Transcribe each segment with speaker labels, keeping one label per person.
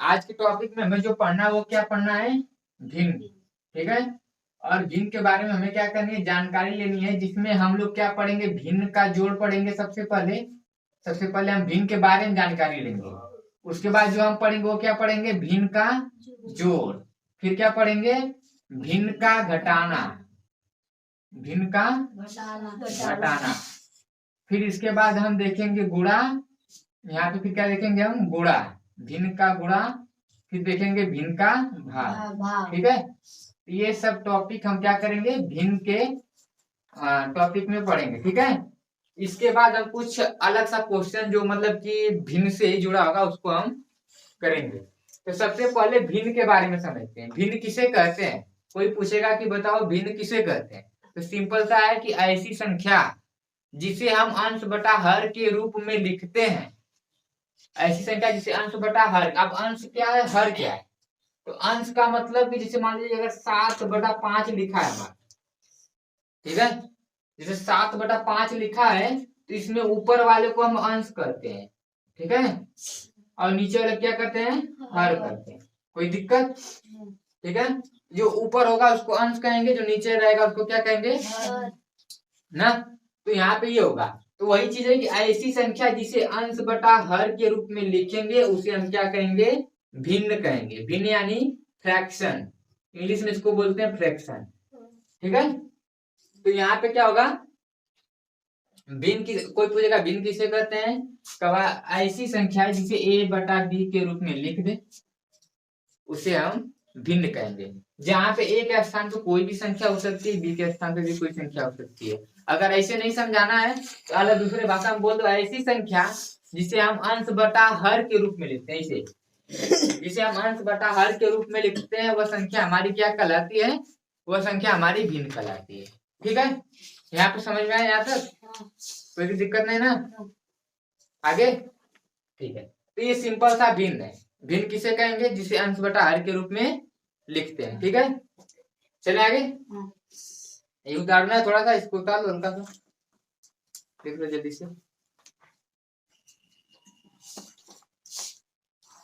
Speaker 1: आज के टॉपिक में हमें जो पढ़ना है वो क्या पढ़ना है, भिन्न। ठीक है, और भिन्न के बारे में हमें क्या करनी है, जानकारी लेनी है, जिसमें हम लोग क्या पढ़ेंगे, भिन्न का जोड़ पढ़ेंगे। सबसे पहले हम भिन्न के बारे में जानकारी लेंगे। उसके बाद जो हम पढ़ेंगे वो क्या पढ़ेंगे, भिन्न का जोड़। फिर क्या पढ़ेंगे, भिन्न का घटाना, भिन्न का घटाना। फिर इसके बाद हम देखेंगे गुणा। यहाँ पे फिर क्या देखेंगे हम, गुणा, भिन्न का गुणा। फिर देखेंगे भिन्न का भाग। ठीक है, ये सब टॉपिक हम क्या करेंगे, भिन्न के टॉपिक में पढ़ेंगे। ठीक है, इसके बाद हम कुछ अलग सा क्वेश्चन जो मतलब कि भिन्न से ही जुड़ा होगा उसको हम करेंगे। तो सबसे पहले भिन्न के बारे में समझते हैं। भिन्न किसे कहते हैं, कोई पूछेगा कि बताओ भिन्न किसे कहते हैं, तो सिंपल सा है कि ऐसी संख्या जिसे हम अंश बटा हर के रूप में लिखते हैं। ऐसी संख्या जिसे अंश बटा हर, अब अंश क्या है, हर क्या है, तो अंश का मतलब कि जैसे मान लीजिए अगर 7/5 लिखा है हमारा, ठीक है, जैसे 7/5 लिखा है तो इसमें ऊपर वाले को हम अंश करते हैं। ठीक है, और नीचे वाले क्या करते हैं, हर करते हैं। कोई दिक्कत, ठीक है, जो ऊपर होगा उसको अंश कहेंगे, जो नीचे रहेगा उसको क्या कहेंगे ना। तो यहाँ पे ये होगा, तो वही चीज है कि ऐसी संख्या जिसे अंश बटा हर के रूप में लिखेंगे उसे हम क्या कहेंगे, भिन्न कहेंगे। भिन्न यानी फ्रैक्शन, इंग्लिश में इसको बोलते हैं फ्रैक्शन। ठीक है, तो यहाँ पे क्या होगा, भिन्न की, कोई पूछेगा भिन्न किसे कहते हैं, कब ऐसी संख्या जिसे a बटा b के रूप में लिख दे उसे हम भिन्न कहेंगे। जहाँ पे a के स्थान पे कोई भी संख्या हो सकती है, b के स्थान पे भी कोई संख्या हो सकती है। अगर ऐसे नहीं समझाना है तो अलग दूसरे भाषा में बोल दो, ऐसी संख्या जिसे हम अंश बटा हर के रूप में लिखते हैं, इसे जिसे हम अंश बटा हर के रूप में लिखते हैं, वह संख्या हमारी क्या कहलाती है, वह संख्या हमारी भिन्न कहलाती है। ठीक है, यहाँ पे समझ में आया, यहाँ तक कोई भी दिक्कत नहीं ना, आगे। ठीक है, तो ये सिंपल सा भिन्न है। भिन्न किसे कहेंगे, जिसे अंश बटा हर के रूप में लिखते हैं। ठीक है, चले आगे। ये उतारना है थोड़ा सा, इसको उतार लो हल्का सा, देख लो जल्दी से।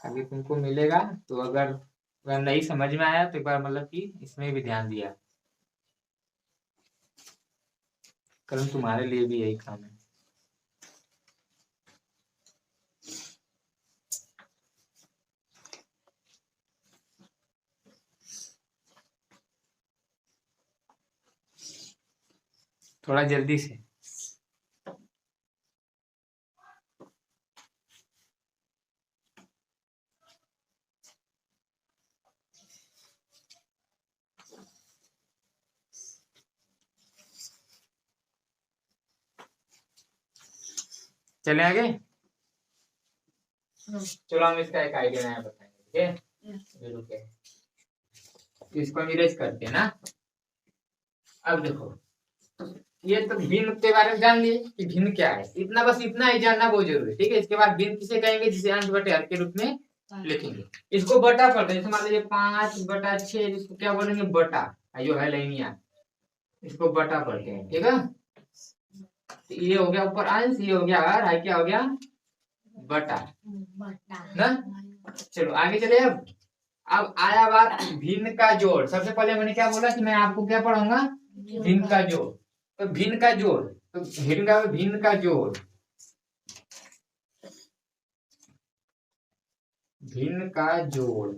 Speaker 1: आगे तुमको मिलेगा, तो अगर नहीं समझ में आया तो एक बार मतलब कि इसमें भी ध्यान दिया, कल तुम्हारे लिए भी यही काम है। थोड़ा जल्दी से। चले आगे, चलो हम इसका एक आइडिया नया बताएंगे। ठीक है, इसको हम इरेज करते हैं ना। अब देखो, ये तो भिन्न के बारे में जान लिए कि भिन्न क्या है, इतना बस इतना ही जानना बहुत जरूरी है। ठीक है, इसके बाद भिन्न किसे कहेंगे, जिसे अंश बटे हर के रूप में लिखेंगे। इसको बटा पढ़ते हैं, जैसे मान लीजिए 5/6, इसको क्या बोलेंगे, बटा, जो है लाइनिया, इसको बटा पढ़ते हैं। ठीक है, तो ये हो गया ऊपर अंश, ये हो गया हर, है क्या हो गया, बटा ना। चलो आगे चले। अब आया बात भिन्न का जोड़। सबसे पहले मैंने क्या बोला कि मैं आपको क्या पढ़ाऊंगा, भिन्न का जोड़। तो भिन्न का जोड़, तो भिन्न का जोड़, भिन्न का जोड़,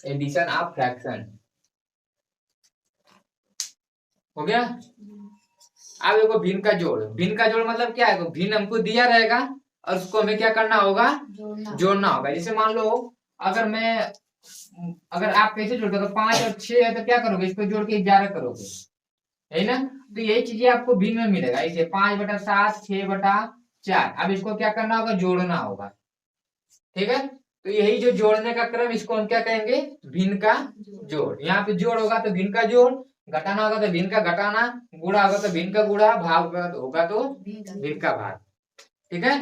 Speaker 1: एडिशन ऑफ फ्रैक्शन हो गया। अब देखो भिन्न का जोड़, भिन्न का जोड़ मतलब क्या है, भिन्न हमको दिया रहेगा और उसको हमें क्या करना होगा, जोड़ना होगा। जैसे मान लो अगर आप कैसे जोड़ते हो, 5 और 6 है तो क्या करोगे, इसको जोड़ के 11 करोगे, है ना। तो यही चीजें आपको भिन्न में मिलेगा, इसे 5/7, 6/4। अब इसको क्या करना होगा, जोड़ना होगा। ठीक है, तो यही जो जोड़ने का क्रम, इसको हम क्या कहेंगे, भिन्न का जोड़। यहाँ पे जोड़ होगा तो भिन्न का जोड़, घटाना होगा तो भिन्न का घटाना, गुणा होगा तो भिन्न का गुणा, भाग होगा तो भिन्न का भाग। ठीक है,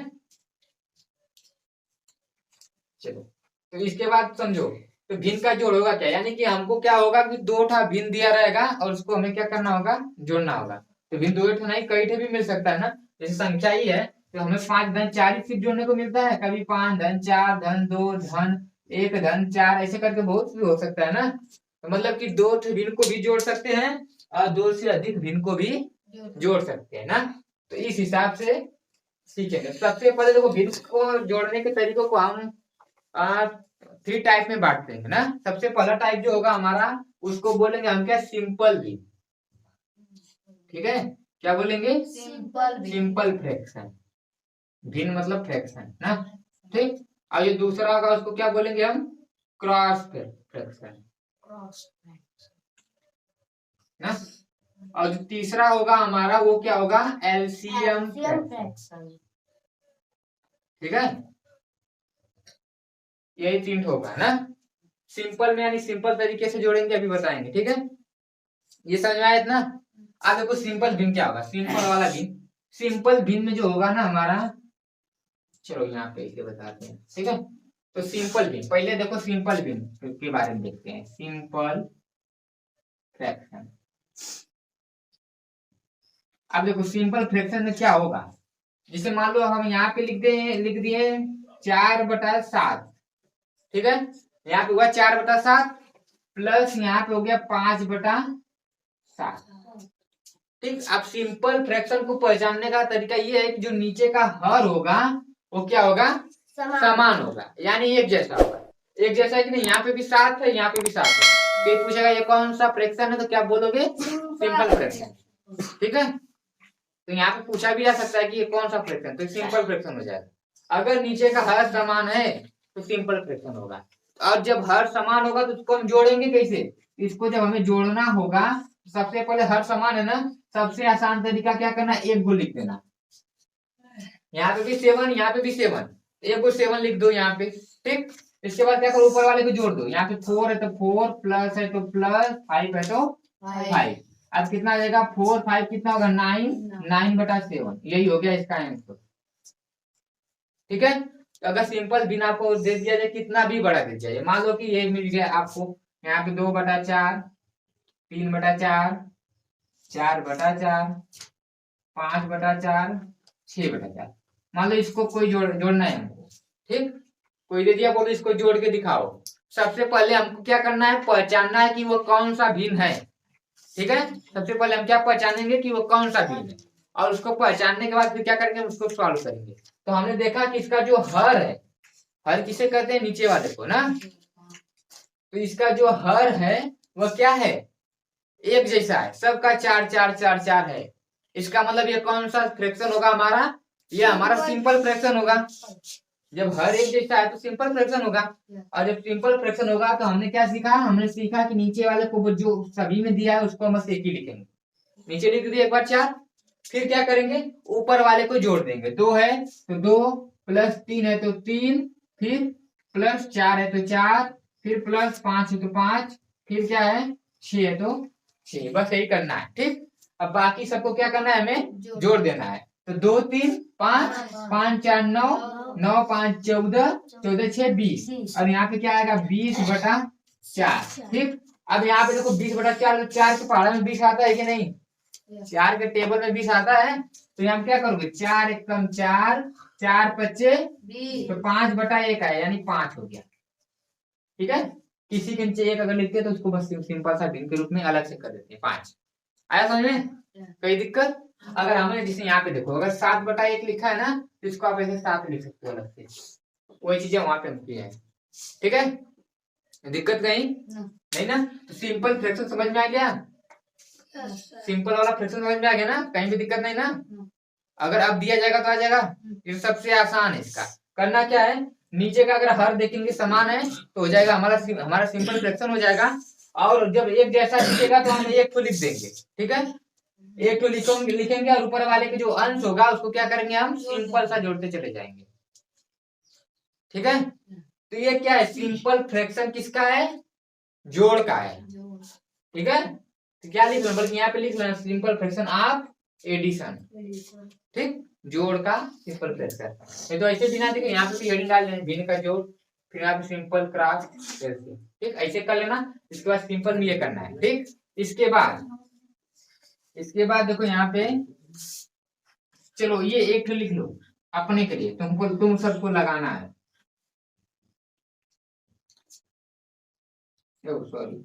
Speaker 1: चलो, तो इसके बाद समझो, तो भिन्न का जोड़ होगा क्या, यानी कि हमको क्या होगा कि 2 भिन्न दिया रहेगा और उसको हमें क्या करना होगा, जोड़ना होगा। तो भिन्न 2 नहीं, कई भी मिल सकता है ना, जैसे संख्या ही है, तो हमें 5 धन 4 ही सिर्फ जोड़ने को मिलता है, कभी 5 धन 4 धन 2 धन 1 धन 4 ऐसे करके बहुत भी हो सकता है ना। तो मतलब कि 2 भिन्न को भी जोड़ सकते हैं और 2 से अधिक भिन्न को भी जोड़ सकते हैं ना। तो इस हिसाब से सीखेंगे। सबसे पहले देखो भिन्न को जोड़ने के तरीकों को हम 3 टाइप में बांटते हैं ना। सबसे पहला टाइप जो होगा हमारा उसको बोलेंगे हम क्या, सिंपल भिन्न। ठीक है, क्या बोलेंगे, सिंपल फ्रैक्शन। भिन्न मतलब फ्रैक्शन ना, ठीक। और ये दूसरा होगा उसको क्या बोलेंगे हम, क्रॉस फ्रैक्शन ना। और जो तीसरा होगा हमारा वो क्या होगा, एलसीएम फ्रैक्शन। ठीक है, यही 3 होगा ना। सिंपल में यानी सिंपल तरीके से जोड़ेंगे, अभी बताएंगे। ठीक है, ये समझ में आया ना। अब देखो सिंपल भिन्न क्या होगा, सिंपल वाला भिन्न। सिंपल भिन्न में जो होगा ना हमारा, चलो यहाँ पे इसे बताते हैं। ठीक है, तो सिंपल भिन्न, पहले देखो सिंपल भिन्न के बारे में देखते हैं। Simple fraction. अब देखो सिंपल फ्रैक्शन में क्या होगा, जैसे मान लो हम यहाँ पे लिख दिए 4/7। ठीक है, यहाँ पे हुआ 4/7 प्लस यहाँ पे हो गया 5/7। ठीक, अब सिंपल फ्रैक्शन को पहचानने का तरीका ये है कि जो नीचे का हर होगा वो क्या होगा, समान होगा, यानी एक जैसा होगा। एक जैसा है कि नहीं, यहाँ पे भी 7 है, यहाँ पे भी 7 है। फिर पूछेगा ये कौन सा फ्रैक्शन है, तो क्या बोलोगे, सिंपल फ्रैक्शन। ठीक है, तो यहाँ पे पूछा भी जा सकता है कि ये कौन सा फ्रैक्शन, तो सिंपल फ्रैक्शन हो जाएगा। अगर नीचे का हर समान है तो सिंपल फ्रैक्शन होगा। और जब हर समान होगा तो उसको हम जोड़ेंगे कैसे, इसको जब हमें जोड़ना होगा सबसे पहले हर समान है ना, सबसे आसान तरीका क्या करना, एक को लिख देना। यहाँ पे भी 7, यहाँ पे भी 7, एक को 7 लिख दो यहाँ पे। ठीक, इसके बाद क्या करो, ऊपर वाले को जोड़ दो। यहाँ पे 4 है तो 4, प्लस है तो प्लस, 5 है तो 5। अब कितना आ जाएगा, 4 5 कितना होगा, 9, 9/7। यही हो गया इसका आंसर। ठीक है, तो अगर सिंपल भिन्न आपको दे दिया जाए कितना भी बड़ा दे दिया जाए, मान लो कि ये मिल गया आपको यहाँ पे 2/4, 3/4, 4/4, 5/4, 6/4। मान लो इसको कोई जोड़ना है हमको। ठीक, कोई दे दिया, बोलो इसको जोड़ के दिखाओ। सबसे पहले हमको क्या करना है, पहचानना है कि वो कौन सा भिन्न है। ठीक है, सबसे पहले हम क्या पहचानेंगे कि वो कौन सा भिन्न है, और उसको पहचानने के बाद फिर क्या करेंगे, उसको सॉल्व करेंगे। तो हमने देखा कि इसका जो हर है, हर किसे कहते हैं, नीचे वाले को ना। तो इसका जो हर है वह क्या है, एक जैसा है, सबका 4 4 4 4 है। इसका मतलब ये कौन सा फ्रैक्शन होगा हमारा, ये हमारा सिंपल फ्रैक्शन होगा। जब हर एक जैसा है तो सिंपल फ्रैक्शन होगा। और जब सिंपल फ्रैक्शन होगा तो हमने क्या सीखा, हमने सीखा कि नीचे वाले को जो सभी में दिया है उसको हम बस एक ही लिखेंगे। नीचे लिख दिए एक बार 4, फिर क्या करेंगे, ऊपर वाले को जोड़ देंगे। 2 है तो 2, प्लस 3 है तो 3, फिर प्लस 4 है तो 4, फिर प्लस 5 है तो 5, फिर क्या है 6 है तो 6। बस यही करना है। ठीक, अब बाकी सबको क्या करना है, हमें जोड़ देना है। तो 2 3 5, 5 4 9, 9 5 14, 14 6 20, और यहाँ पे क्या आएगा 20/4। ठीक, अब यहाँ पे देखो 20/4, 4 के पहाड़ा में 20 आता है कि नहीं, 4 के टेबल में 20 आता है। तो यहाँ क्या करोगे, 4 एकम 4, 4 5 20, तो 5/1 आया, यानी 5 हो गया। ठीक है, किसी के नीचे 1 अगर लिखते हैं तो उसको बस सिंपल सा भिन्न के रूप में अलग से कर देते हैं, 5। आया समझ में, कोई दिक्कत। अगर हमें जैसे यहाँ पे देखो, अगर 7/1 लिखा है ना, तो इसको आप ऐसे 7 लिख सकते हो अलग से, वही चीजें वहां पे की है। ठीक है, दिक्कत कहीं नहीं ना। तो सिंपल फ्रैक्शन समझ में आ गया, सिंपल वाला फ्रैक्शन समझ में आ गया ना, कहीं भी दिक्कत नहीं ना। अगर अब दिया जाएगा तो आ जाएगा, ये सबसे आसान है। इसका करना क्या है, नीचे का अगर हर देखेंगे समान है तो हो जाएगा हमारा सिंपल फ्रैक्शन हो जाएगा। और जब एक जैसा दिखेगा तो हम एक को लिख देंगे। ठीक है, एक तो लिखेंगे और ऊपर वाले के जो अंश होगा उसको क्या करेंगे, हम सिंपल सा जोड़ते चले जाएंगे। ठीक है, तो ये क्या है, सिंपल फ्रैक्शन किसका है, जोड़ का है। ठीक है, तो क्या लिख लो, बल्कि यहाँ पे लिख लो सिंपल फ्रैक्शन ऑफ एडिशन। ठीक, जोड़ का सिंपल फ्रैक्शन। ये तो ऐसे बिना देखो, यहाँ पे भी हेडिंग डाल लेना, भिन्न का जोड़, फिर यहाँ पे सिंपल क्रॉस। ठीक, ऐसे कर लेना। इसके बाद सिंपल में ये करना है। ठीक, इसके बाद देखो यहाँ पे, चलो ये एक लिख लो, अपने के लिए तुमको तुम सबको लगाना है। सॉरी,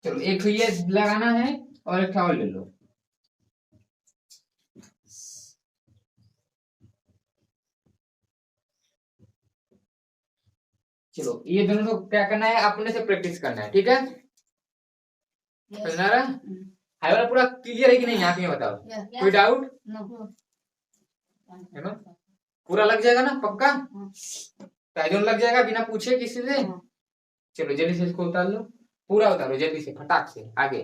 Speaker 1: चलो एक तो ये लगाना है और एक और ले लो। चलो ये दोनों को क्या करना है, अपने से प्रैक्टिस करना है, ठीक है। समझ रहा है वाला पूरा क्लियर है कि नहीं, यहाँ पे बताओ, कोई डाउट है ना? पूरा लग जाएगा ना पक्का? टाइजन लग जाएगा बिना पूछे किसी से। चलो जल्दी से इसको उतार लो, पूरा उतारो जल्दी से, फटाक से आगे।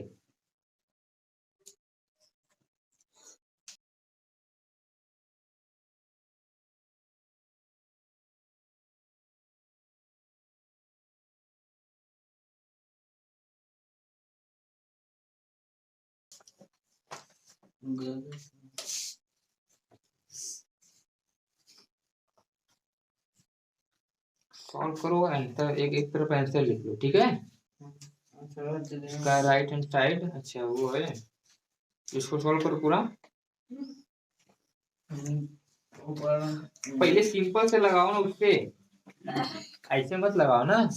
Speaker 1: सॉल्व करो, आंसर एक एक तरफ आंसर लिख लो, ठीक है। इसका राइट हैंड साइड, अच्छा वो है, इसको सॉल्व करो पूरा। पहले सिंपल से लगाओ ना उससे, ऐसे मत लगाओ ना।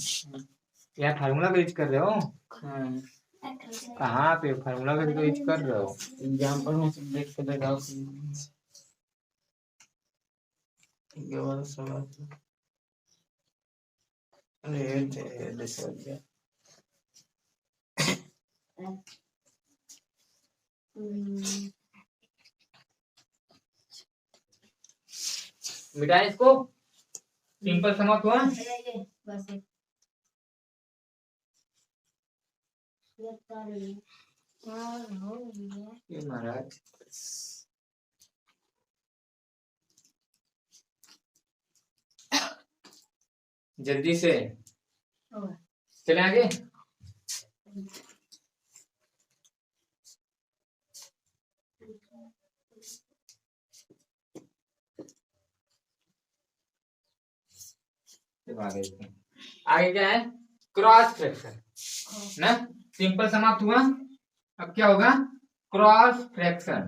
Speaker 1: यहाँ फार्मूला का यूज कर रहे हो? कहाँ पे फार्मूला का यूज कर रहे हो? एग्जाम्पल में सब देख के लगाओ। मिटाए इसको, सिंपल समाप्त हुआ। ये महाराज जल्दी से चले आगे। आगे क्या है, क्रॉस फ्रैक्शन ना, सिंपल समाप्त हुआ। अब क्या होगा, क्रॉस फ्रैक्शन,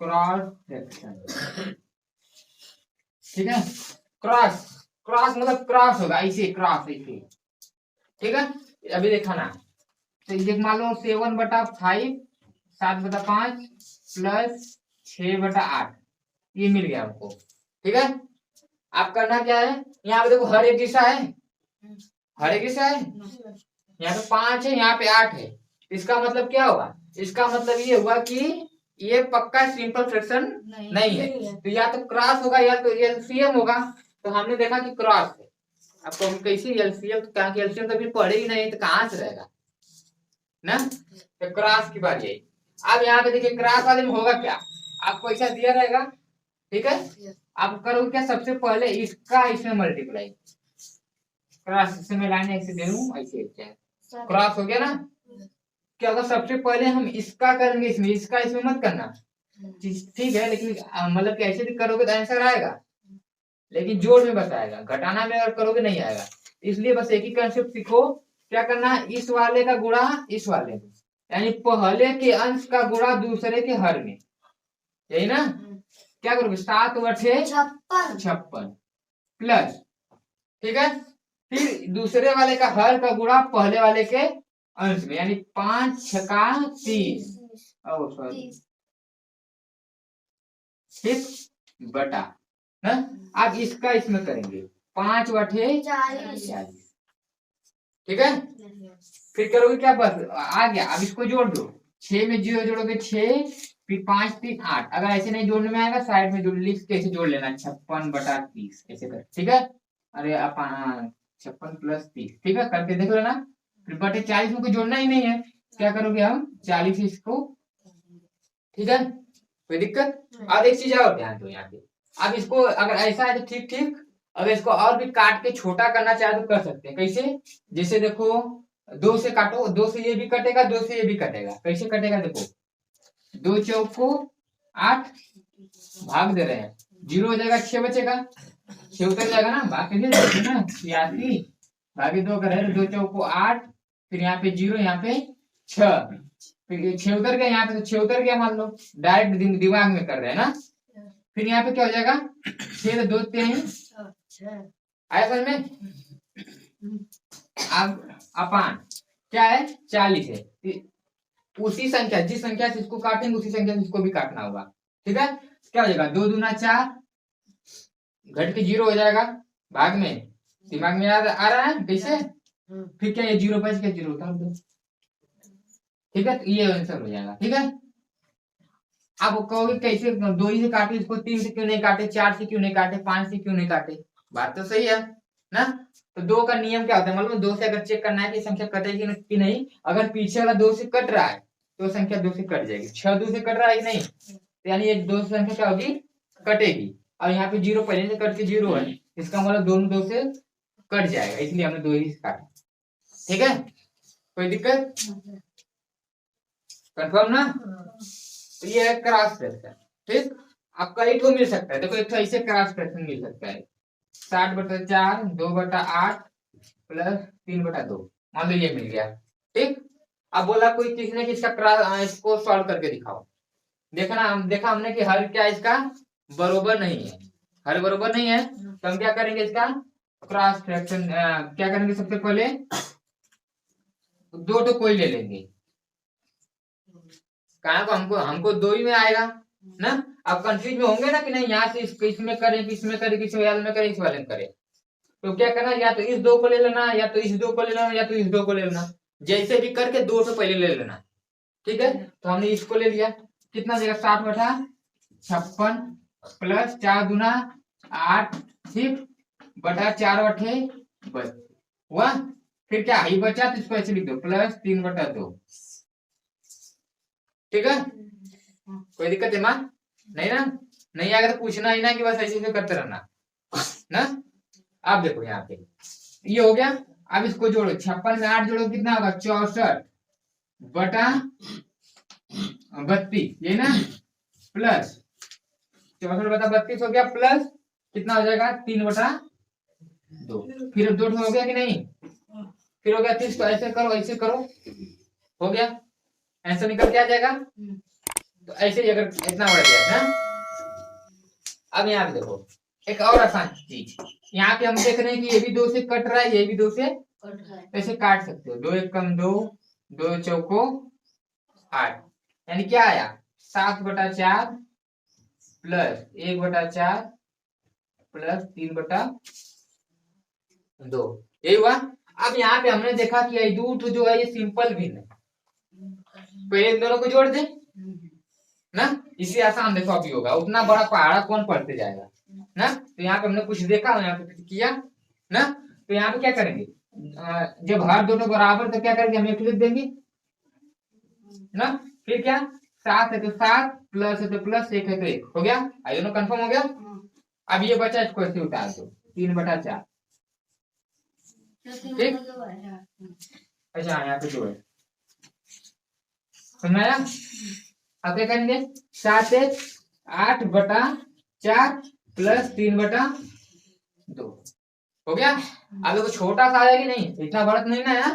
Speaker 1: क्रॉस फ्रैक्शन, ठीक है। क्रॉस, क्रॉस मतलब क्रॉस होगा ऐसे, क्रॉस ऐसे, ठीक है। अभी देखा ना, तो ये मान लो 7/5 7/5 प्लस 6/8 ये मिल गया हमको, ठीक है। आप करना क्या है, यहाँ पे देखो हर एक दिशा है, हर एक दिशा है, यहाँ पे 5 है, यहाँ पे 8 है। इसका मतलब क्या हुआ, इसका मतलब ये हुआ कि ये पक्का सिंपल फ्रैक्शन नहीं है। तो या तो क्रॉस होगा या तो एलसीएम होगा। तो हमने देखा कि क्रॉस है। अब तो हम कैसे एलसीएम, तो क्या एलसीएम तो अभी पढ़े ही नहीं, तो कहाँ से रहेगा ना। तो क्रॉस की बात यही। अब यहाँ पे देखिए क्रॉस वाले में होगा क्या, आपको ऐसा दिया रहेगा, ठीक है। आप करोगे क्या, सबसे पहले इसका इसमें मल्टीप्लाई, क्रॉस से मैं लाइन ऐसे दे दूं, ऐसे क्रॉस हो गया ना। क्या होगा, सबसे पहले हम इसका करेंगे इसमें, इसका इसमें मत करना, ठीक है। लेकिन मतलब कि ऐसे भी करोगे तो आंसर आएगा, लेकिन जोड़ में बताएगा, घटाना में अगर करोगे नहीं आएगा। इसलिए बस एक ही कंसेप्ट सीखो, क्या करना है, इस वाले का गुणा इस वाले में, यानी पहले के अंश का गुणा दूसरे के हर में, यही ना। क्या करोगे, 7/56 प्लस, ठीक है। फिर दूसरे वाले का हर का गुणा पहले वाले के अंश में, यानी 5×6 = 30, ठीक बटा ना। अब इसका इसमें करेंगे 5/40, ठीक है। फिर करोगे क्या, बस आ गया। अब इसको जोड़ दो, 6 में 0 जोड़ोगे 6, फिर 5 3 8। अगर ऐसे नहीं जोड़ने में आएगा साइड में जोड़ लिख के ऐसे जोड़ लेना, 56/30 ऐसे कर, ठीक है। अरे आप 56 + 30, ठीक है, करके देख लेना। फिर बटे 40 में कोई जोड़ना ही नहीं है, क्या करोगे हम 40 इसको, ठीक है, कोई दिक्कत। अब एक चीज और ध्यान दो यहाँ पे, अब इसको अगर ऐसा है तो ठीक ठीक, अगर इसको और भी काट के छोटा करना चाहे तो कर सकते हैं। कैसे, जैसे देखो 2 से काटो, 2 से ये भी कटेगा, 2 से ये भी कटेगा। कैसे कटेगा, देखो 2 चौको 8, भाग दे रहे हैं, 0 हो जाएगा, 6 बचेगा, 6 उतर जाएगा ना, बाकी ना 86 भागे 2 कर 2 चौको 8 फिर यहाँ पे 0, यहाँ पे 6, फिर 6 उतर गया, यहाँ पे तो 6 उतर गया मान लो, डायरेक्ट दिमाग में कर रहे हैं ना। फिर यहाँ पे क्या हो जाएगा, 6 2 3 आया समझ में। अब अपान क्या है, 40 है, उसी संख्या जिस संख्या से इसको काटेंगे उसी संख्या से इसको भी काटना होगा। ठीक है, क्या हो जाएगा, 2 दूना 4, घट के 0 हो जाएगा, भाग में दिमाग में आ रहा है कैसे। फिर क्या, ये 0 बच गया, 0 उतार दो। ठीक है, तो ये आंसर हो जाएगा। ठीक है, आप कहोगे कैसे 2 ही से काटे इसको, 3 से क्यों नहीं काटे, 4 से क्यों नहीं काटे, 5 से क्यों नहीं काटे, बात तो सही है ना। तो 2 का नियम क्या होता है, मतलब 2 से अगर चेक करना है कि संख्या कटेगी कि नहीं, अगर पीछे वाला 2 से कट रहा है तो संख्या 2 से कट जाएगी, 6 2 से कट रहा है कि नहीं, तो यानी ये 2 से संख्या क्या होगी, कटेगी। और यहाँ पे 0 पहले से कट के 0 है, इसका मतलब दोनों 2 से कट जाएगा, इसलिए हमने 2 ही काटा। ठीक है, कोई दिक्कत, कंफर्म ना। तो ये है क्रॉस फ्रैक्शन। ठीक, आपका एक मिल सकता है, देखो एक ऐसे क्रॉस फ्रैक्शन मिल सकता है, 60/4 2/8 प्लस 3/2, मान लो ये मिल गया। ठीक, अब बोला कोई किसी ने किसका क्रॉस, इसको सॉल्व करके दिखाओ। देखा हमने कि हर क्या इसका बरोबर नहीं है, हर बरोबर नहीं है, तो हम क्या करेंगे, इसका क्रॉस फ्रैक्शन क्या करेंगे, सबसे पहले 2 तो कोई ले लेंगे, कहा को हमको हमको 2 ही में आएगा ना। अब कंफ्यूज में होंगे ना कि नहीं, यहाँ से इसमें करें, किसमें करें, किस वाले में करें, इस वाले में करें, तो क्या करना, या तो इस 2 को ले लेना, या तो इस 2 को ले लेना, या तो इस 2 को ले लेना, जैसे भी करके 2 तो पहले ले लेना। ठीक है, तो हमने इसको ले लिया, कितना देगा, 60/56 प्लस 4 दूना 8 ठीक बटा 4 बटे बस हुआ। फिर क्या ही बचा, तो इसको ऐसे लिख दो, प्लस 3/2। ठीक है, कोई दिक्कत है मां, नहीं ना, नहीं आएगा तो पूछना ही ना, कि बस ऐसे ऐसे करते रहना ना। अब देखो यहाँ पे ये हो गया, अब इसको जोड़ो, 56 में 8 जोड़ो कितना होगा, 64/32 ये ना, प्लस 64/32 हो गया, प्लस कितना हो जाएगा, 3/2। फिर 2 हो गया कि नहीं, फिर हो गया 30, तो ऐसे करो ऐसे करो, हो गया, आंसर निकल के आ जाएगा। तो ऐसे ही अगर इतना बढ़ गया ना। अब यहाँ पे देखो एक और आसान चीज, यहाँ पे हम देख रहे हैं कि ये भी 2 से कट रहा है, ये भी 2 से कट रहा है, ऐसे काट सकते हो, 2 1 कम 2, 2 चौको 8, यानी क्या आया, 7/4 प्लस 1/4 प्लस 3/2, यही हुआ। अब यहाँ पे हमने देखा कि ये रूट जो है ये सिंपल भिन्न है, पहले इन दोनों को जोड़ दें ना, इससे आसान देखो अभी होगा, उतना बड़ा पहाड़ा कौन पढ़ते जाएगा ना। तो यहाँ पे हमने कुछ देखा, यहाँ पे किया ना, तो यहाँ पे क्या करेंगे, जब हर दोनों बराबर तो क्या करेंगे, हम एक लिख देंगे ना। फिर क्या, 7 है तो 7, प्लस है तो प्लस, 1 है तो 1, हो गया, आई दोनों कंफर्म हो गया। अब ये बचा, इसको ऐसे उतार दो, 3/4 ठीक। अच्छा यहाँ पे 2 है, समझाया। अब क्या करेंगे, 7 8/4 प्लस 3/2 हो गया। अब देखो छोटा सा आया कि नहीं, इतना बड़ा तो नहीं ना यार।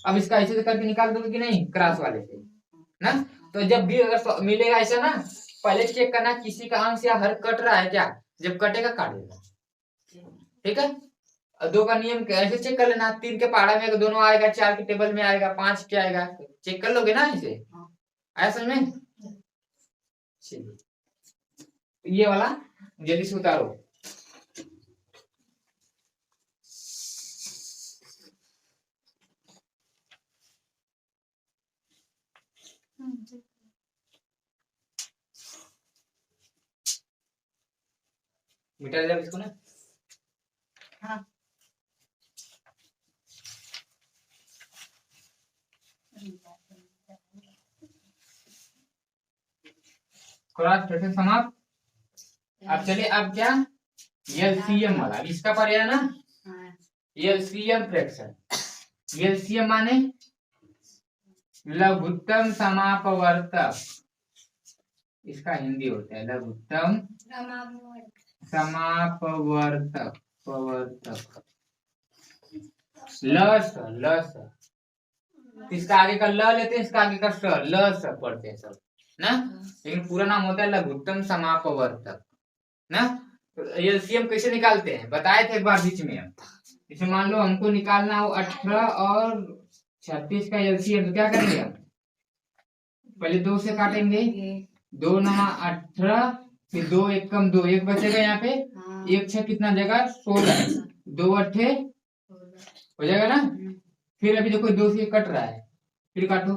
Speaker 1: अब इसका ऐसे करके निकाल दोगे कि नहीं, क्रॉस वाले से ना। तो जब भी अगर मिलेगा ऐसा ना, पहले चेक करना किसी का अंश या हर कट रहा है क्या, जब कटेगा काट देना। ठीक है, 2 का नियम ऐसे चेक कर लेना, 3 के पहाड़ा में दोनों आएगा, 4 के टेबल में आएगा, 5 के आएगा, चेक कर लोगे ना ऐसे, आया समझ में। ये वाला जल्दी से उतारो, मिटा दे इसको ना। हाँ, क्रॉस फ्रैक्शन समाप्त। अब चले, अब क्या, एलसीएम वाला, इसका पर है ना, एलसीएम फ्रैक्शन। एलसीएम माने लघुत्तम समापवर्तक, इसका हिंदी होता है लघुत्तम समापवर्तक, पवर्तक, लस लस तो इसका आगे का ल लेते हैं, इसका आगे का स, ल स पढ़ते हैं सब ना। लेकिन पूरा नाम होता है लघुत्तम समापवर्तक ना। तो एलसीएम कैसे निकालते हैं बताए थे एक बार बीच में हम। जैसे मान लो हमको निकालना हो 18 और 36 का एलसीएम, तो क्या करेंगे हम? पहले 2 से काटेंगे, 2 9 18, फिर 2 1 कम 2, एक बचेगा यहाँ पे, एक 6 कितना जगह 16, 2 अट्ठे हो जाएगा ना। फिर अभी देखो 2 से कट रहा है, फिर काटो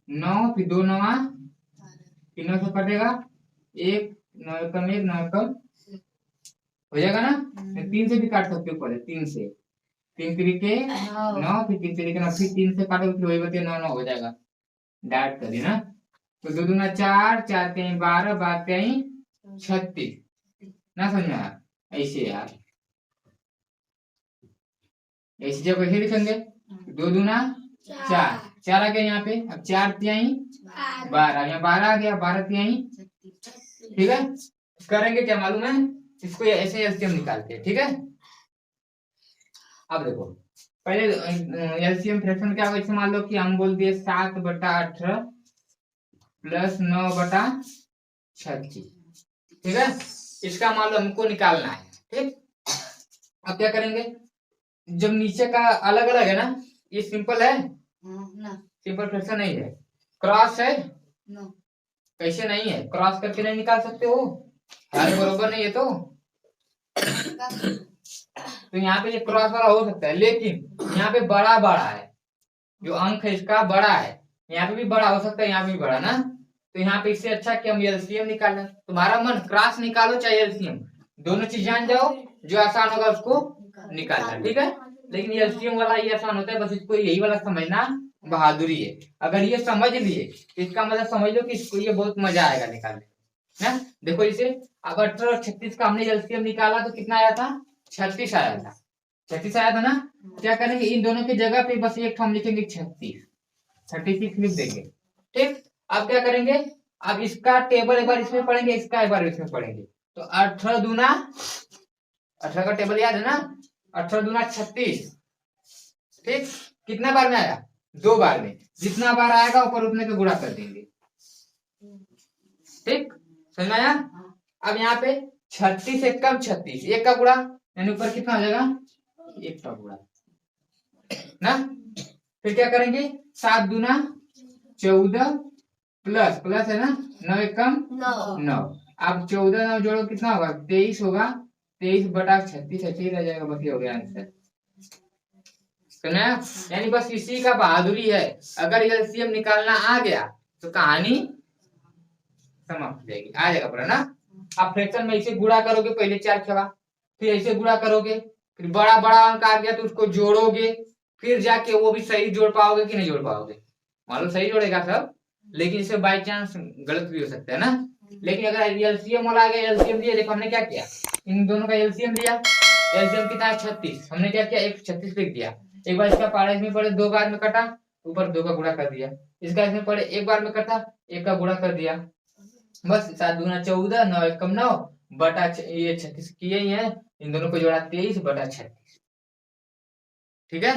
Speaker 1: 9, फिर 2 9 फिर 9 से कटेगा, 1 9 कम 1 9 कम हो जाएगा ना। 3 से भी काट सकते हो, पहले 3 से, 3 तरीके 9, फिर 3 तरीके 9, फिर 3 से काटो, फिर वही बचे 9 9 हो जाएगा, डायरेक्ट कर देना। तो 2 दूना 4, 4 के 12, 12 के 36 ना, समझ में आया? ऐसे यार, ऐसे जब कैसे लिखेंगे? 2 दूना 4, 4 आ गया यहाँ पे, अब 4 तिहाई 12, यहाँ 12 आ गया, 12 तिहाई, ठीक है। करेंगे क्या मालूम है? इसको ऐसे एलसीएम निकालते हैं, ठीक है। अब देखो पहले एलसीएम फ्रैक्शन क्या होगा, मान लो कि हम बोल दिए 7/18 प्लस 9/36, ठीक है। इसका मान लो हमको निकालना है, ठीक। अब क्या करेंगे, जब नीचे का अलग अलग है ना, ये सिंपल है ना, सिंपल फ्रैक्शन नहीं है, क्रॉस है ना, कैसे नहीं है, क्रॉस करके नहीं निकाल सकते हो, बरोबर नहीं है तो यहाँ पे ये क्रॉस वाला हो सकता है, लेकिन यहाँ पे बड़ा बड़ा है, जो अंक है इसका बड़ा है, यहाँ पे भी बड़ा हो सकता है, यहाँ पे भी बड़ा ना। तो यहाँ पे इससे अच्छा कि हम एलसीएम निकालें। तुम्हारा मन क्रॉस निकालो चाहे एलसीएम, दोनों चीज जान जाओ, जो आसान होगा उसको निकालना, ठीक है। लेकिन एलसीएम वाला ये आसान होता है, बस इसको यही वाला समझना बहादुरी है। अगर ये समझ लिए तो इसका मतलब समझ लो कि इसको ये बहुत मजा आएगा निकालने ना। देखो इसे, अब 18 और 36 का हमने एलसीएम निकाला तो कितना आया था? 36 आया था, 36 आया था ना। क्या करेंगे, इन दोनों की जगह पे बस एक हम लिखेंगे 36 लिख देंगे, ठीक। अब क्या करेंगे, अब इसका टेबल एक बार इसमें पढ़ेंगे, इसका एक बार इसमें पढ़ेंगे। तो 18 दूना 18 का टेबल याद है ना, 18 दूना 36, ठीक। कितना बार में आया? 2 बार में, जितना बार आएगा ऊपर उतने का गुणा कर देंगे, ठीक। समझ में आया? अब यहाँ पे 36 एक कम 36, एक का गुणा, यानी ऊपर कितना हो जाएगा? 1 का गुणा ना। फिर क्या करेंगे, 7 दूना 14 प्लस प्लस है ना, 9 एक कम 9। अब 14 9 जोड़ो कितना होगा? 23 होगा, 23/36 ऐसे रह जाएगा, बस ये हो गया आंसर। सुना? यानी बस इसी का बहादुरी है, अगर एलसीएम निकालना आ गया तो कहानी समाप्त हो जाएगी, आ जाएगा पूरा ना। आप फ्रैक्शन में इसे गुणा करोगे, पहले 4 छवा, फिर ऐसे गुणा करोगे, फिर बड़ा बड़ा अंक आ गया तो उसको जोड़ोगे, फिर जाके वो भी सही जोड़ पाओगे कि नहीं जोड़ पाओगे। मान लो सही जोड़ेगा सब, लेकिन इसे बाई चांस गलत भी हो सकता है ना। लेकिन अगर एलसीएम वाला आ गया, एलसीएम दिया, देखो हमने क्या किया, इन दोनों का एलसीएम दिया, एलसीएम कितना है? 36, हमने क्या किया, 136 लिख दिया। एक बार इसका पारा इसमें पड़े, 2 बार में कटा, ऊपर 2 का गुणा कर दिया, इसका इसमें पड़े, 1 बार में कटा, 1 का गुणा कर दिया, बस। 7 दूना 14, 9 एक कम 9 बटा ये 36 किए ही है, इन दोनों को जोड़ा 23/36, ठीक है।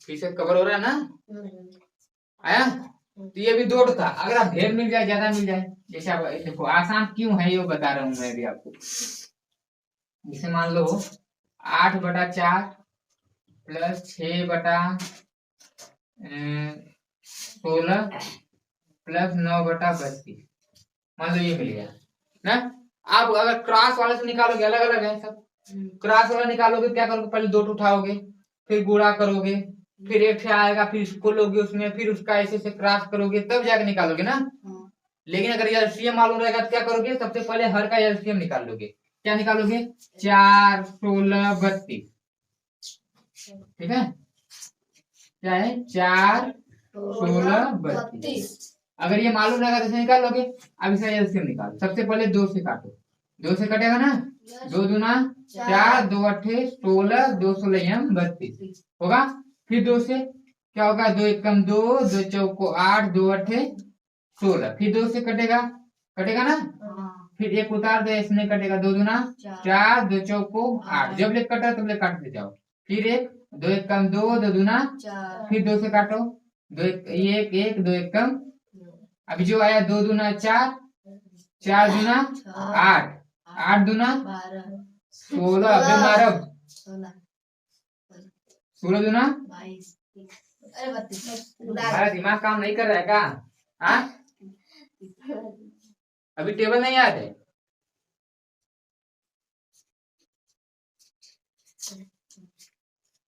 Speaker 1: फिर से कवर हो रहा है ना, आया? तो ये भी 2 था, अगर आप ढेर मिल जाए, ज्यादा मिल जाए, जैसे आप देखो आसान क्यों है ये बता रहा हूं मैं भी आपको। जैसे मान लो 8/4 प्लस 6/16 प्लस 9/32, मान लो ये मिल गया ना। आप अगर क्रॉस वाले से निकालोगे, अलग अलग है सब, क्रॉस वाला निकालोगे क्या करोगे, पहले 2 उठाओगे, फिर गुणा करोगे, फिर 1 आएगा, फिर इसको लोगे उसमें, फिर उसका ऐसे से क्रॉस करोगे, तब जाके निकालोगे ना। लेकिन अगर एलसीएम मालूम रहेगा तो क्या करोगे, सबसे पहले हर का एलसीएम निकाल लोगे। क्या निकालोगे? 4 16 32, ठीक है। क्या है? 4 16 32। अगर ये मालूम रहेगा तो निकाल लोगे। अब इसका एलसीएम निकालो, सबसे पहले 2 से काटो, 2 से कटेगा ना, 2 दूना 4, 2 अट्ठे 16, 2 16 32 होगा। फिर 2 से क्या होगा, 2 एक कम 2, 2 चौको 8, 2 अट्ठे 16, फिर 2 से कटेगा, कटेगा ना, फिर 1 उतार दे, इसमें कटेगा, 2 दूना 4, 2 चौको 8, जब ले कटा तब ले काटते जाओ, फिर 1 दो एक कम दो, दो दूना,
Speaker 2: चार,
Speaker 1: फिर दो से काटो, दो एक एक, दो एक कम, अभी जो आया दो दूना चार, चार दूना आठ, आठ दूना 16, अबे मारो
Speaker 2: 16,
Speaker 1: 16 दूना
Speaker 2: 22, अरे 32,
Speaker 1: हमारा दिमाग काम नहीं कर रहा है क्या? हाँ, अभी टेबल नहीं याद है?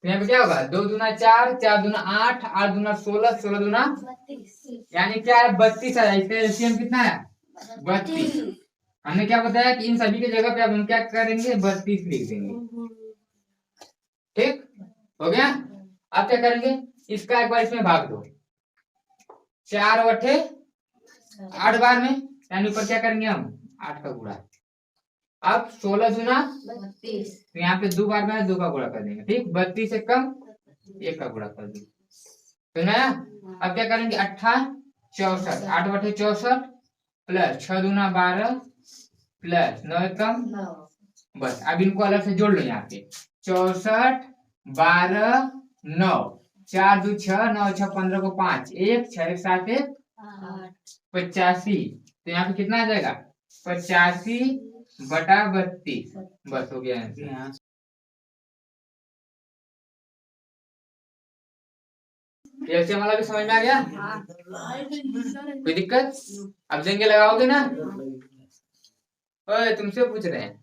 Speaker 1: यहाँ पे क्या होगा, दो दूना चार, चार दूना आठ, आठ दूना 16, 16 दूना
Speaker 2: 32,
Speaker 1: यानी क्या है 32 आया। इसका एलसीएम कितना है? 32। हमने क्या बताया कि इन सभी की जगह पे अब हम क्या करेंगे, 32 लिख देंगे। ठीक हो गया। अब क्या करेंगे, इसका एक बार इसमें भाग दो, 4 बटे 8 बार में, यानी ऊपर क्या करेंगे हम 8 का गुणा। अब 16 दूना
Speaker 2: 32,
Speaker 1: तो यहाँ पे 2 बार में 2 का गुणा कर देंगे। ठीक, 32 से कम 1 का गुणा कर देंगे। तो नया अब क्या करेंगे, 8 64, 8 बटे 64 प्लस 6 दूना 12 प्लस 9 कम,
Speaker 2: 9,
Speaker 1: बस अब इनको अलग से जोड़ लो। यहाँ पे 64 12 9, 4 2 6, 9 6 15 को 5, 1 6 7 1
Speaker 2: 8,
Speaker 1: 85। तो यहाँ पे कितना आ जाएगा, 85 बटा 32। बस हो गया आंसर। एलसीएम वाला भी समझ में आ गया? कोई दिक्कत? अब जंगे लगाओगे ना? ओए तुमसे पूछ रहे हैं,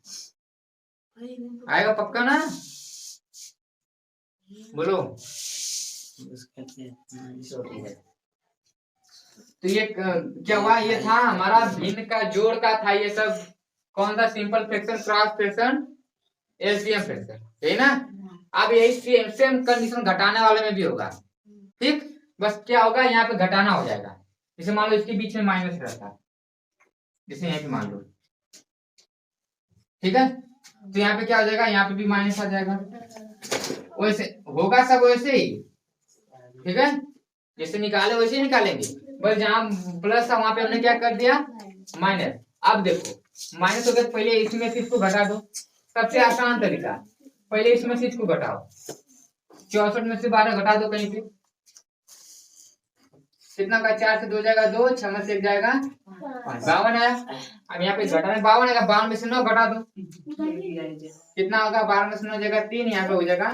Speaker 1: आएगा पक्का ना? बोलो। तो ये क्या हुआ, ये था हमारा भिन्न का जोड़ का था ये सब। कौन सा, simple fraction, cross fraction, LCM fraction, है ना? अब यही सेम कंडीशन घटाने वाले में भी होगा। ठीक, बस क्या होगा, यहाँ पे घटाना हो जाएगा। जैसे मान लो इसके बीच में माइनस रहता, जैसे यहाँ पे मान लो, ठीक है, तो यहाँ पे क्या हो जाएगा, यहाँ पे भी माइनस आ जाएगा। वैसे होगा सब वैसे ही, ठीक है, जैसे निकाले वैसे ही निकालेंगे, बस जहाँ प्लस था वहां पे हमने क्या कर दिया, माइनस। अब देखो माइनस हो गया, पहले इसमें से इसको घटा दो, सबसे आसान तरीका, पहले इसमें से इसको घटाओ, 64 में से 12 घटा दो कहीं पे, कितना का, 4 से 2 जाएगा 2, 6 में से 1 जाएगा 5, 52 आया। अब यहाँ पे घटाना 52 आएगा, 52 में से 9 घटा दो, कितना होगा, 12 में से 9 जाएगा 3, यहाँ पे हो जाएगा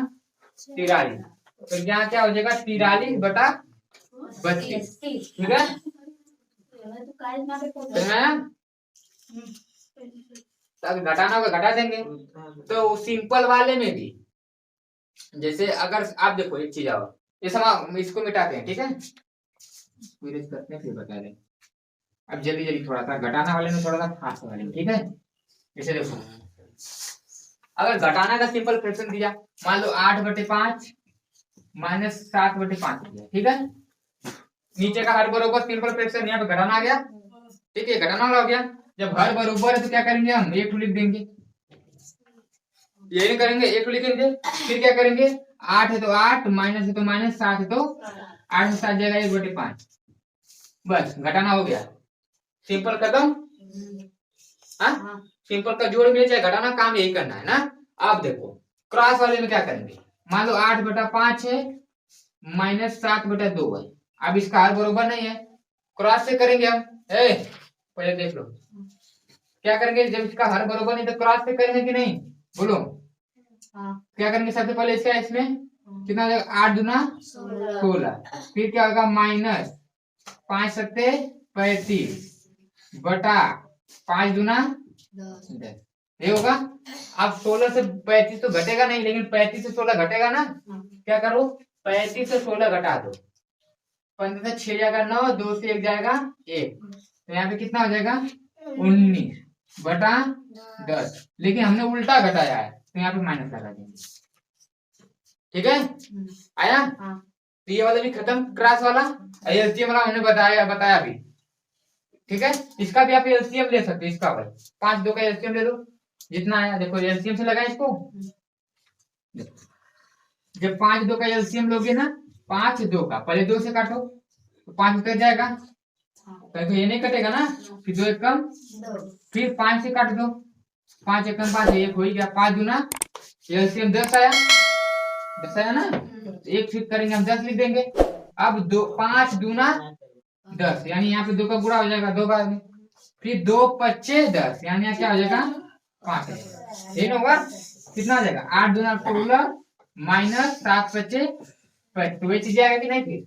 Speaker 1: 43। तो यहाँ क्या हो जाएगा, 43 बटा 32। ठीक है, तो घटाना होगा घटा देंगे। तो सिंपल वाले में भी जैसे अगर आप देखो एक चीज आओ, जैसे हम इसको मिटाते हैं, ठीक है, करते हैं फिर बता रहे। अब जल्दी जल्दी थोड़ा सा घटाना वाले में, थोड़ा सा फास्ट वाले में, ठीक है। जैसे देखो अगर घटाना का सिंपल फ्रैक्शन दिया, मान लो 8/5 माइनस 7/5 दिया, ठीक है, नीचे का हर बरोबर सिंपल फ्रैक्शन, यहाँ पे घटाना आ गया, ठीक है, घटाना वाला हो गया। जब हर बरोबर है तो क्या करेंगे हम, एक लिख देंगे, ये नहीं करेंगे, एक लिखेंगे, फिर क्या करेंगे, 8 है तो 8, माइनस है तो माइनस, 7 है तो 8 में 7 जाएगा 1/5, बस घटाना हो गया, सिंपल खत्म। हाँ, सिंपल का जोड़ मिल जाए, घटाना काम यही करना है ना। अब देखो क्रॉस वाले में क्या करेंगे, मान लो 8/5 है माइनस 7/2 है, अब इसका हर बरोबर नहीं है, क्रॉस से करेंगे हम। पहले देख लो क्या करेंगे, जब इसका हर बरोबर नहीं तो क्रॉस से करेंगे कि नहीं, बोलो। क्या करेंगे, सबसे पहले इसका इसमें कितना हो जाएगा, 8 दूना 16, फिर क्या होगा, माइनस 5 सत्ते 35 बटा 5 दूना 10, ये होगा। अब 16 से 35 तो घटेगा नहीं, लेकिन 35 से 16 घटेगा ना, क्या करो 35 से 16 घटा दो, 15 से 6 जाएगा 9, 2 से 1 जाएगा 1, तो यहाँ पे कितना हो जाएगा 19/10, लेकिन हमने उल्टा घटाया है तो यहाँ पे माइनस लगा देंगे, ठीक है, आया। तो ये वाला भी खत्म, क्रॉस वाला। एलसीएम वाला हमने बताया अभी, ठीक है, इसका भी आप एलसीएम ले सकते हो, इसका भाई 5 2 का एलसीएम ले लो, जितना आया देखो, एलसीएम से लगाए इसको, जब 5 2 का एलसीएम लोगे ना, 5 2 का पहले 2 से काटो तो 5 कट जाएगा, तो ये नहीं कटेगा ना, फिर 2 1 कम, फिर 5 से काट दो, 5 1 कम 5, 1 हो ही गया, 5 दूना एलसीएम 10 आया, ऐसा है ना, तो एक फिर करेंगे हम 10 लिख देंगे। अब 5 दूना 10, यानी यहाँ पे 2 का गुणा हो जाएगा 2 बार में। फिर 2 पच्चे 10, यानी यहाँ क्या हो जाएगा 5 हो जाएगा। ये ना होगा, कितना हो जाएगा 8 दूना 16 माइनस 7 पच्चे 25, तो वही चीजें आएगा कि नहीं। फिर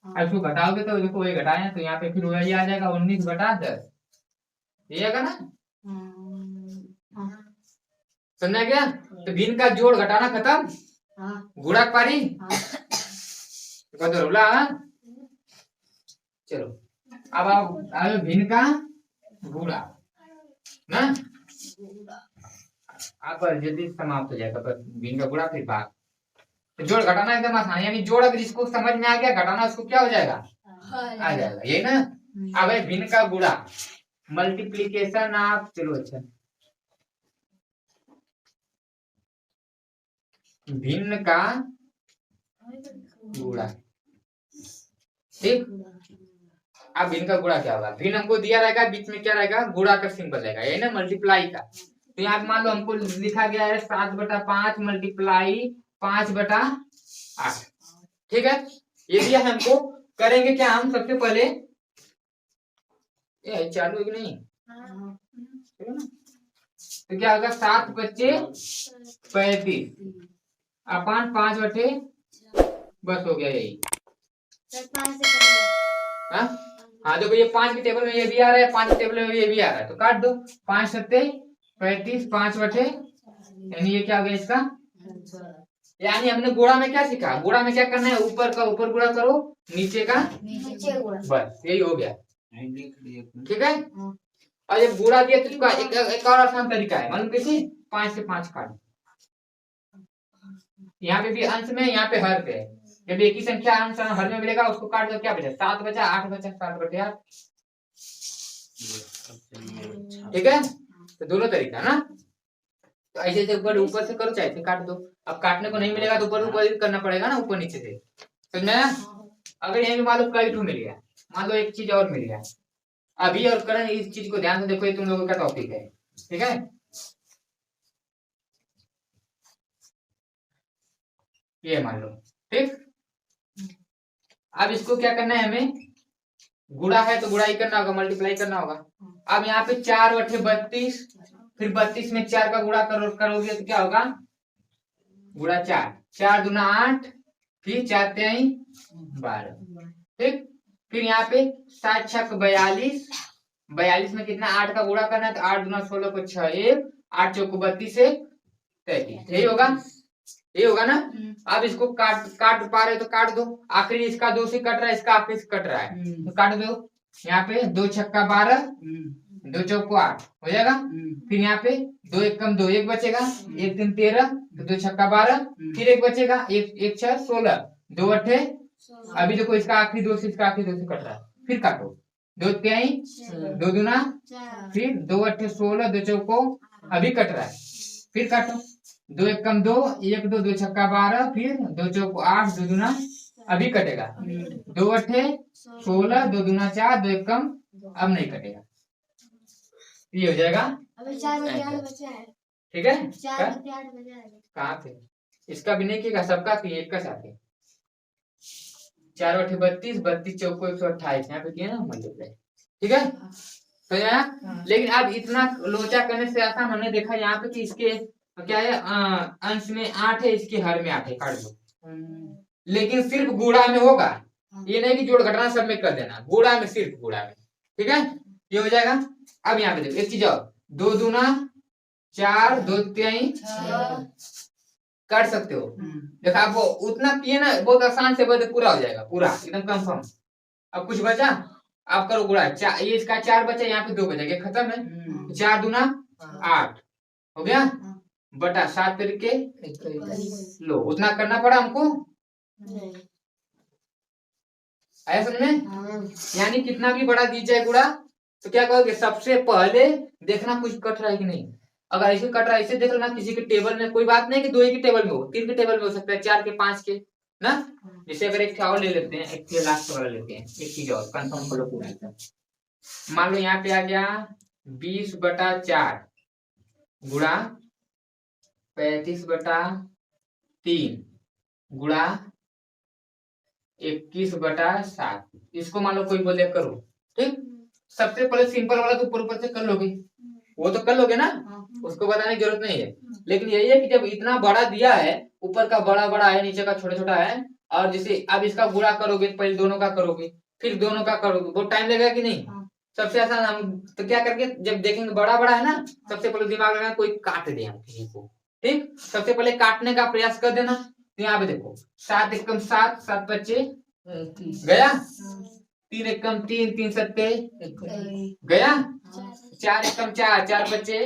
Speaker 1: अब इसको घटाओगे तो देखो वही घटाए, तो यहाँ पे फिर वही आ जाएगा 19/10, ये आएगा ना। समझा गया। तो भिन्न का जोड़ घटाना खत्म, गुणा पारी रोला। चलो अब आप भिन्न का गुणा ना, आप जल्दी समाप्त हो जाएगा। बस भिन्न का गुणा फिर भाग। तो जोड़ घटाना एकदम आसान, यानी जोड़ अगर इसको समझ में आ गया, घटाना उसको क्या हो जाएगा आ जाएगा, ये ना। अब है भिन्न का गुणा, मल्टीप्लीकेशन आप, चलो अच्छा, भिन्न का गुणा, ठीक। अब भिन्न का गुणा क्या होगा, भिन्न हमको दिया रहेगा, बीच में क्या रहेगा गुणा का सिंबल रहेगा, ये ना मल्टीप्लाई का। तो यहाँ मान लो हमको लिखा गया है 7/5 मल्टीप्लाई 5/8, ठीक है। ये दिया है हमको, करेंगे क्या हम सबसे पहले, ये चालू है कि नहीं, तो क्या होगा 7 बच्चे 35 अपान 5 बटे, बस हो गया यही। हाँ देखो ये 5 के टेबल में ये भी आ रहा है, 5 के टेबल में ये भी आ रहा है, तो काट दो। 5 सत्ते 35 5 बटे, यानी ये क्या हो गया इसका, यानी हमने गुणा में क्या सीखा, गुणा में क्या करना है, ऊपर का ऊपर गुणा करो, नीचे का
Speaker 2: नीचे गुणा,
Speaker 1: बस यही हो गया, ठीक है। और जब गुणा दिया तो एक और आसान तरीका है, मालूम कैसे, 5 से 5 काट, यहाँ पे भी अंश में, यहाँ पे हर पे, जब एक ही संख्या अंश हर में मिलेगा उसको काट दो, क्या बचा 7 बचा 8 बचा 7 बटे 8, ठीक है। तो दोनों तरीका ना, तो ऐसे से ऊपर से करो चाहे से काट दो। अब काटने को नहीं मिलेगा तो ऊपर ऊपर करना पड़ेगा ना, ऊपर नीचे से, समझ में आया। अगर यहाँ भी मान लो कई ठो मिल गया, मान लो एक चीज और मिल गया, अभी और करण इस चीज को ध्यान से देखो, ये तुम लोगों का टॉपिक है, ठीक है। ये मान लो, ठीक। अब इसको क्या करना है हमें, गुणा है तो गुणा ही करना होगा, मल्टीप्लाई करना होगा। अब यहाँ पे 4/32, फिर 32 में 4 का गुणा करोगे तो क्या होगा, गुणा 4, 4 दूना 8, फिर 4 3 12, ठीक। फिर यहाँ पे 7 छक 42, 42 में कितना 8 का गुणा करना है, तो 8 दूना 16 को 6 1, 8 चौको 32 से 33, यही होगा, ये होगा ना। अब इसको काट पा रहे तो काट दो, आखिरी इसका 2 से कट रहा है, इसका आखिरी से कट रहा है, तो काट दो। यहाँ पे 2 छक्का 12, 2 चौको 8 हो जाएगा। फिर यहाँ पे 2 1 कम 2 1 बचेगा, 1 3 13, तो 2 छक्का 12, फिर 1 बचेगा, 1 6 16, 2 8, अभी देखो इसका आखिरी 2 से इसका आखिरी 2 से कट रहा है, फिर काटो, 2 3 2 दूना, फिर 2 8 16, 2 चौको अभी कट रहा है, फिर काटो, 2 1 कम 2 1 2 2 छक्का 12, फिर 2 चौको 8, 2 दूना अभी कटेगा, 2 8 16, 2 दूना 4, 2 1 कम अब नहीं कटेगा, ये हो जाएगा। ठीक है, कहाँ थे, इसका भी नहीं किया, सबका किए, एक का साथ 4 8 32, 32 चौको 128, यहाँ पे किया ना मल्टीप्लाई, ठीक है। तो यहाँ लेकिन अब इतना लोचा करने से आसान हमने देखा यहाँ पे कि इसके क्या है, अंश में 8 है, इसके हर में 8 है, काट दो। लेकिन सिर्फ गुणा में होगा, ये नहीं कि जोड़ घटाना सब में कर देना, गुणा में, सिर्फ गुणा में, ठीक है, ये हो जाएगा। अब यहाँ पे देखो एक चीज और, 2 दूना 4, 2 3 कर सकते हो, देखो आप उतना किए ना, बहुत आसान से पूरा हो जाएगा, पूरा एकदम कंफर्म। अब कुछ बचा, आप करो गुणा, ये इसका 4 बचा, यहाँ पे 2 बचा, खत्म है। 4 दूना 8 हो गया, बटा 7 तरीके लो, उतना करना पड़ा हमको, आया समझ में। यानी कितना भी बड़ा दी जाए गुणा तो क्या कहोगे, सबसे पहले देखना कुछ कट रहा है कि नहीं, अगर ऐसे कट रहा है ऐसे देख लेना, किसी के टेबल में, कोई बात नहीं कि 2 ही के टेबल में हो, 3 के टेबल में हो सकता है, 4 के 5 के ना। जैसे अगर एक और ले लेते हैं, एक लास्ट वाला लेते हैं, एक चीज और कंफर्म करो पूरा एकदम। मान लो यहाँ पे आ गया 20/4 गुणा 35/8, 3 गुणा 21/7। इसको मान लो कोई बोले करो, ठीक। सबसे पहले सिंपल वाला तो ऊपर से कर लोगे, वो तो कर लोगे ना, उसको बताने की जरूरत नहीं है। लेकिन यही है कि जब इतना बड़ा दिया है, ऊपर का बड़ा बड़ा है, नीचे का छोटा छोटा है, और जैसे अब इसका गुणा करोगे, पहले दोनों का करोगे, फिर दोनों का करोगे, बहुत टाइम लगेगा कि नहीं। सबसे आसान हम तो क्या करके जब देखेंगे बड़ा बड़ा है ना, सबसे पहले दिमाग लगाना कोई काट दे हम किसी को, ठीक। सबसे पहले काटने का प्रयास कर देना। तो यहाँ पे देखो 7 एकम 7, 7 बच्चे गया, 3 एकम 3, 3 सत्ते गया, 4 एकम 4, 4 बच्चे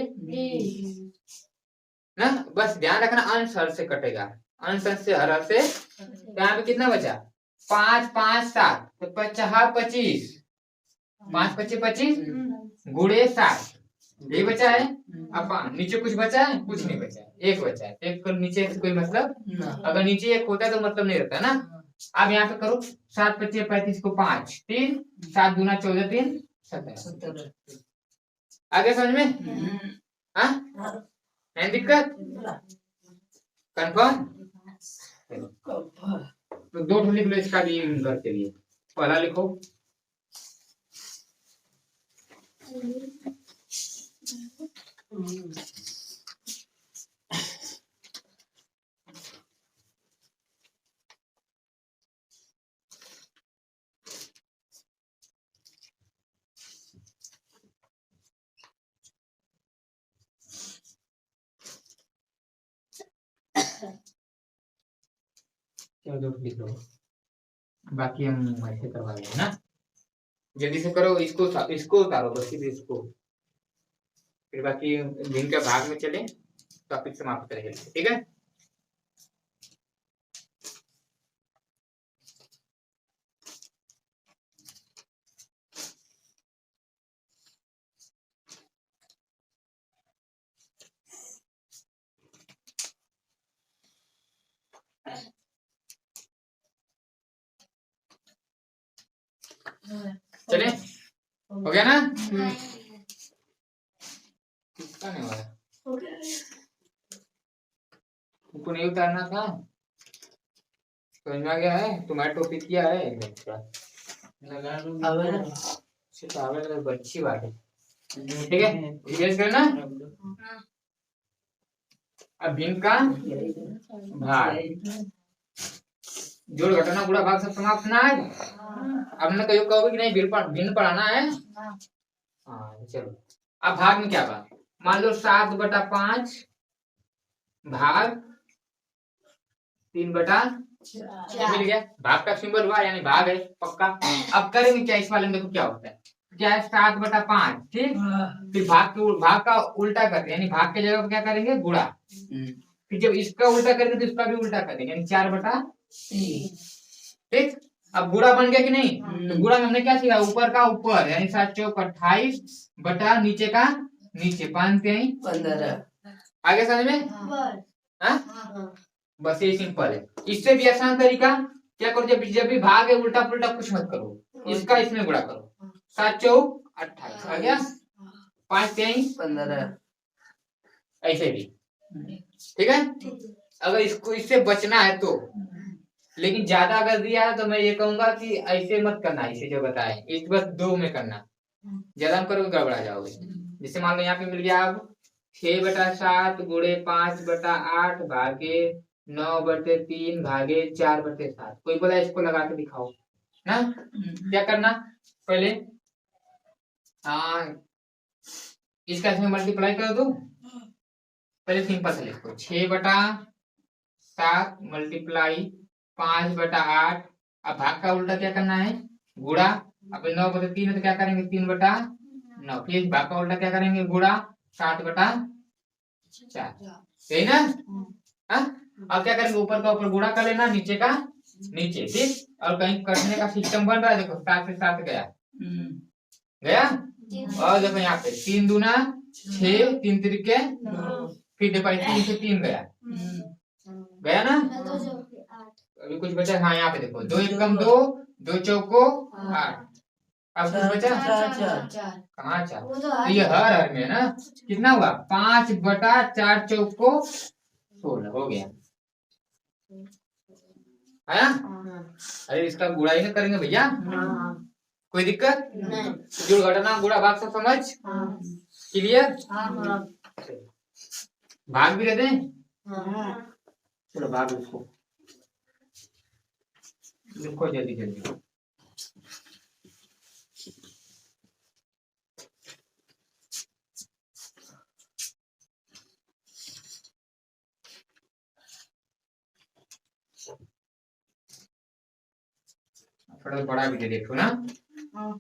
Speaker 1: ना। बस ध्यान रखना अंश हर से कटेगा, अंश से हर से। यहाँ पे कितना बचा, 5 5 7 तो 25, 5 25 25 गुणे 7, ये बचा है। अब नीचे कुछ बचा है, कुछ नहीं बचा है, एक बचा है। एक को नीचे से कोई मतलब, अगर नीचे एक होता है तो मतलब नहीं रहता ना। अब यहाँ पे करो 7 25 35 को 5 3, 7 दूना 14 3 17। आगे समझ में, हाँ नहीं दिक्कत, कंफर्म। तो 2 लिख लो इसका भी घर के लिए। पहला लिखो चलो 2 लिख लो, बाकी हम ऐसे करवा लेंगे ना। जल्दी से करो, इसको उतारो बस, सिर्फ इसको, फिर बाकी दिन के भाग में चले, टॉपिक समाप्त करेंगे, ठीक है। चले, हो गया ना, किसका नहीं हो रहा, तुमको नहीं उतारना था, समझ में आ गया है। तुम्हारा टॉपिक क्या है, अच्छी बात है, ठीक है। इमेज करना, अब भिन्न का भाग, जोड़ घटाना गुणा भाग सब समाप्त ना है। अब मैं कहोगे कि नहीं भिन्न पढ़ाना है, हाँ चलो। अब भाग में क्या बात, मान लो 7/5 भाग 3/4 मिल गया। भाग का सिंबल हुआ यानी भाग है पक्का। अब करेंगे क्या इस वाले में, देखो क्या होता है, क्या है 7/5, ठीक। फिर भाग का उल्टा करते हैं, यानी भाग के जगह पर क्या करेंगे, गुणा। फिर जब इसका उल्टा करेंगे तो इसका भी उल्टा करेंगे, यानी 4/3, ठीक। अब गुणा बन गया कि नहीं, तो गुणा में हमने क्या सीखा, ऊपर का ऊपर, यानी 7 चौक 28 बटा नीचे का नीचे 5 3 15। आगे समझ में, हाँ बस ये सिंपल है। इससे भी आसान तरीका क्या करो, जब भी भाग है उल्टा पुल्टा कुछ मत करो, इसका इसमें गुणा करो, 7 चौक 28 आ गया, 5 3 15, ऐसे भी, ठीक है। अगर इसको इससे बचना है तो, लेकिन ज्यादा अगर दिया है तो मैं ये कहूंगा कि ऐसे मत करना, इसे जो बताए इस बस 2 में करना, ज्यादा करोगे गड़बड़ा जाओगे। जैसे मान लो यहाँ पे मिल गया अब 6/7 गुणे 5/8 भागे 9/3 भागे 4/7। कोई बोला इसको लगा के दिखाओ ना, क्या करना, पहले इसका इसमें मल्टीप्लाई कर दो। पहले सिंपल से लिखो 6/7 मल्टीप्लाई 5/8। अब भाग का उल्टा क्या करना है, गुणा। अब 9/3 है तो क्या करेंगे 3/9। फिर भाग का उल्टा क्या करेंगे, गुणा 7/4, सही ना। अब क्या करेंगे, ऊपर का ऊपर गुणा कर लेना, नीचे का नीचे, ठीक। और कहीं कटने का सिस्टम बन रहा है, देखो 7 से 7 गया गया, और देखो यहाँ पे 3 दूना 6 3 त्रिके 9, फिर देखो 3 से 3 गया गया ना। अभी कुछ बचा, हाँ यहाँ पे देखो 2 एकम 2 2 चौको 8। अब कुछ बचा, कहाँ 4, तो ये हर में है ना, कितना हुआ 5/4 चौको 16 हो गया। है ना?
Speaker 2: हाँ
Speaker 1: अरे इसका गुणा ही ना करेंगे भैया,
Speaker 2: हाँ
Speaker 1: कोई दिक्कत?
Speaker 2: नहीं
Speaker 1: जो घटना गुणा भाग सब समझ
Speaker 2: हाँ
Speaker 1: क्लियर?
Speaker 2: हाँ
Speaker 1: भाग भी रहते हैं,
Speaker 2: हाँ
Speaker 1: चलो भाग उसको लिखो जल्दी जल्दी। थोड़ा बड़ा भी दे देखो ना।
Speaker 2: हाँ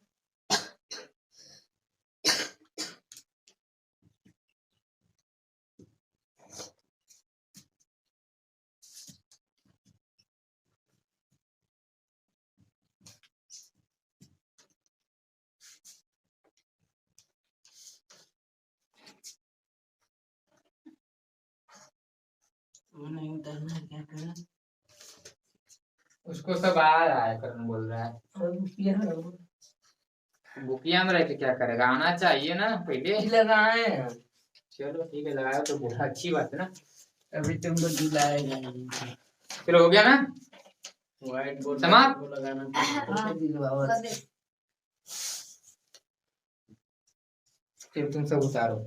Speaker 2: नहीं उतरना है, क्या करें?
Speaker 1: उसको सब आ रहा है, करण बोल रहा है बुकिया में रह के क्या करेगा, आना चाहिए ना पहले।
Speaker 2: लगाए
Speaker 1: चलो ठीक है, लगाया तो बहुत अच्छी बात है ना।
Speaker 2: अभी तुमको दिलाएगा नहीं।
Speaker 1: चलो हो गया ना
Speaker 2: व्हाइट बोर्ड
Speaker 1: समाप्त?
Speaker 2: को लगाना पड़ेगा। दिलवाओ।
Speaker 1: फिर तुम सब उतारो।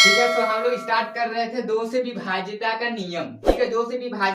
Speaker 1: ठीक है, तो हम लोग स्टार्ट कर रहे थे दो से विभाज्यता का नियम। ठीक है, दो से विभाज्य